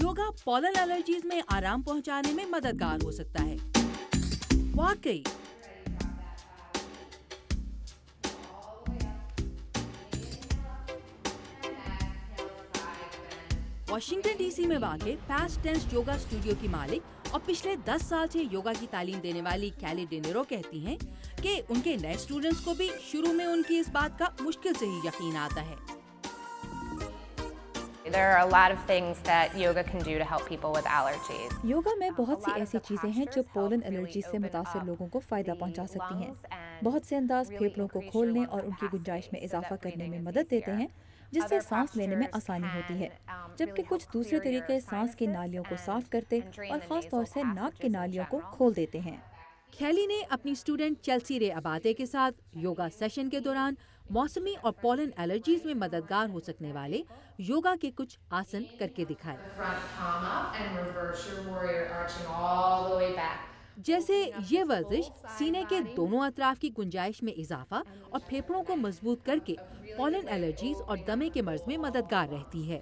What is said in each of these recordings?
Yoga pollen allergies में आराम पहुंचाने में मददगार हो सकता है। वाकई वाशिंगटन डीसी में वाक़ पास्ट टेंस योगा स्टूडियो की मालिक और पिछले 10 साल से योगा की तालीम देने वाली कैली डिनेरो कहती हैं कि उनके नए स्टूडेंट्स को भी शुरू में उनकी इस बात का मुश्किल से ही यकीन आता है। There are a lot of things that yoga can do to help people with allergies. Yoga में बहुत सी ऐसी चीजें हैं जो पोलन एलर्जी से मुतासिर लोगों को फायदा पहुंचा सकती हैं। बहुत से अंदाज फेफड़ों को खोलने और उनकी गुंजाइश में इजाफा करने में मदद देते हैं, जिससे सांस लेने में आसानी होती है, जबकि कुछ दूसरे तरीके सांस की नालियों को साफ करते और खास तौर से नाक की नालियों को खोल देते हैं। कैली ने अपनी स्टूडेंट चेल्सी रे अबाते के साथ योगा सेशन के दौरान मौसमी और पोलन एलर्जीज में मददगार हो सकने वाले योगा के कुछ आसन करके दिखाए, जैसे ये वर्जिश सीने के दोनों अतराफ की गुंजाइश में इजाफा और फेफड़ों को मजबूत करके पोलन एलर्जीज और दमे के मर्ज में मददगार रहती है।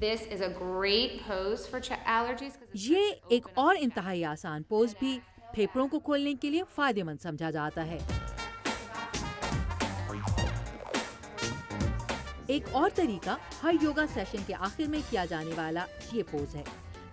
This is a great pose for allergies. ये एक और इंतहाई आसान पोज भी फेफड़ों को खोलने के लिए फायदेमंद समझा जाता है। एक और तरीका हर योगा सेशन के आखिर में किया जाने वाला ये पोज है।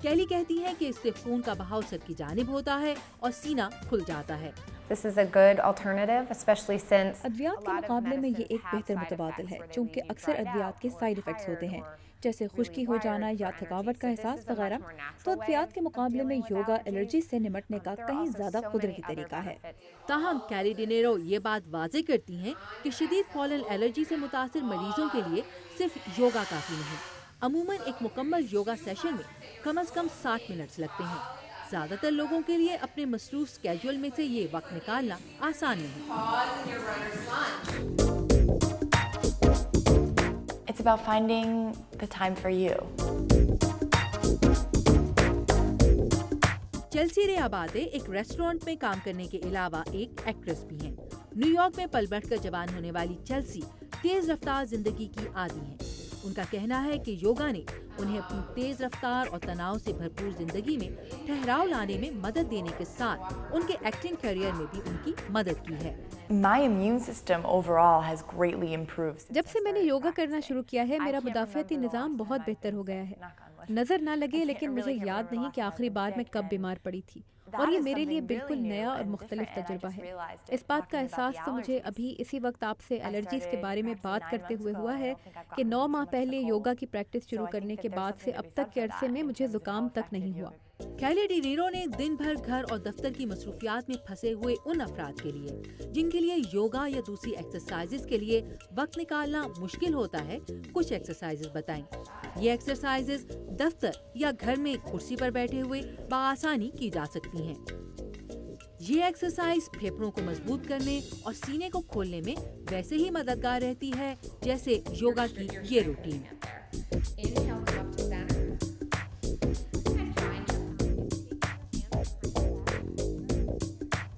कैली कहती हैं कि इससे खून का बहाव सर की जानिब होता है और सीना खुल जाता है। This is a good alternative, especially since अद्वियात के मुकाबले में ये एक बेहतर मुतबादिल है, चूँकि अक्सर अद्वियात के साइड इफेक्ट्स होते हैं, जैसे खुश्की हो जाना या थकावट का एहसास वगैरह। तो अद्वियात के मुकाबले में योगा एलर्जी से निपटने का कहीं ज्यादा कुदरती तरीका है। ताहम कैली डिनेरो ये बात वाज़ेह करती हैं कि शदीद पोलन एलर्जी से मुतासिर मरीजों के लिए सिर्फ योगा काफी नहीं। अमूमन एक मुकम्मल योगा सेशन में कम से कम 60 मिनट लगते हैं। ज्यादातर लोगों के लिए अपने मसरूफ स्केड्यूल में से ये वक्त निकालना आसान नहीं। It's about finding the time for you. Chelsea रे अबाते एक रेस्टोरेंट में काम करने के अलावा एक एक्ट्रेस भी हैं। न्यूयॉर्क में पल बढ़कर जवान होने वाली चेल्सी तेज रफ्तार जिंदगी की आदी हैं। उनका कहना है कि योगा ने उन्हें अपनी तेज रफ्तार और तनाव से भरपूर जिंदगी में ठहराव लाने में मदद देने के साथ उनके एक्टिंग करियर में भी उनकी मदद की है। My immune system overall has greatly improved. जब से मैंने योगा करना शुरू किया है, मेरा मुदाफ़ाती निज़ाम बहुत बेहतर हो गया है। नजर ना लगे, लेकिन मुझे याद नहीं कि आखिरी बार मैं कब बीमार पड़ी थी, और ये मेरे लिए बिल्कुल नया और मुख्तलिफ तजुर्बा है। इस बात का एहसास तो मुझे अभी इसी वक्त आपसे एलर्जीज के बारे में बात करते हुए हुआ है कि 9 माह पहले योगा की प्रैक्टिस शुरू करने के बाद से अब तक के अरसे में मुझे जुकाम तक नहीं हुआ। कैली डिनेरो ने दिन भर घर और दफ्तर की मसरूफियात में फंसे हुए उन अफराद के लिए जिनके लिए योगा या दूसरी एक्सरसाइजेज के लिए वक्त निकालना मुश्किल होता है, कुछ एक्सरसाइजेज बताएं। ये एक्सरसाइजेज दफ्तर या घर में कुर्सी पर बैठे हुए बआसानी की जा सकती हैं। ये एक्सरसाइज फेफड़ों को मजबूत करने और सीने को खोलने में वैसे ही मददगार रहती है जैसे योगा की ये रूटीन।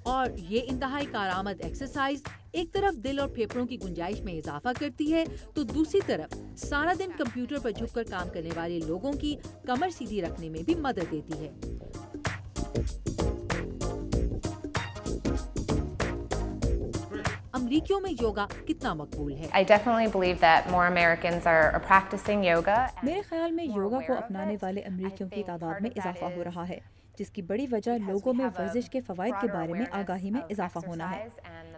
और ये इंतहाई कारआमद एक्सरसाइज एक तरफ दिल और फेफड़ों की गुंजाइश में इजाफा करती है, तो दूसरी तरफ सारा दिन कंप्यूटर पर झुककर काम करने वाले लोगों की कमर सीधी रखने में भी मदद देती है। अमरीकियों में योगा कितना मकबूल है? I definitely believe that more Americans are practicing yoga. मेरे ख्याल में योगा को अपनाने वाले अमरीकियों की तादाद में इजाफा हो रहा है, जिसकी बड़ी वजह लोगों में वर्जिश के फवाइद के बारे में आगाही में इजाफा होना है।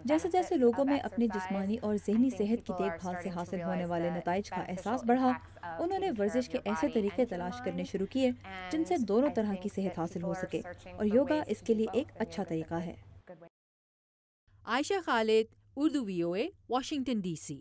जैसे जैसे लोगों में अपनी जिस्मानी और जहनी सेहत की देखभाल से हासिल होने वाले नताइज का एहसास बढ़ा, उन्होंने वर्जिश के ऐसे तरीके तलाश करने शुरू किए जिनसे दोनों तरह की सेहत हासिल हो सके, और योगा इसके लिए एक अच्छा तरीका है। Ayesha Khalid, Urdu VOA, Washington DC।